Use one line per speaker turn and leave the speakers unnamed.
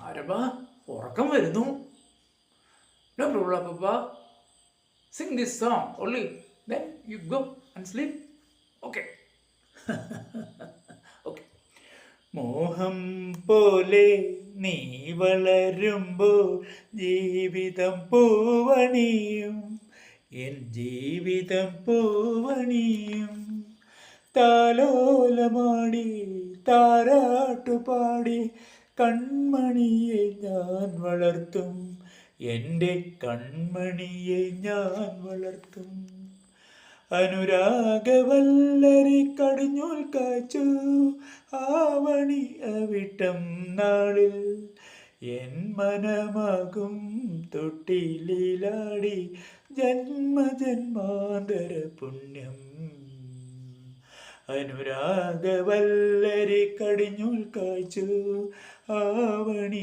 ആരപ്പാ ഉറക്കം വരുന്നു. No problem papa, sing this song only, then you go and sleep. Okay. Okay. മോഹം പോലെ നീ വളരുമ്പോൾ ജീവിതം പൂവണിയും, എൻ ജീവിതം പൂവണിയും. താലോലമാടി താരാട്ടുപാടി കൺമണിയെ ഞാൻ വളർത്തും, എൻ്റെ കൺമണിയെ ഞാൻ വളർത്തും. അനുരാഗവല്ലരി കടിഞ്ഞൂൽ കാച്ചു ആവണി അവിട്ടം നാളിൽ, എൻ മനമാകും തൊട്ടിലാടി ജന്മജന്മാന്തര പുണ്യം. അനുരാഗവല്ലരി കടിഞ്ഞൂൽ കാച്ചു ആവണി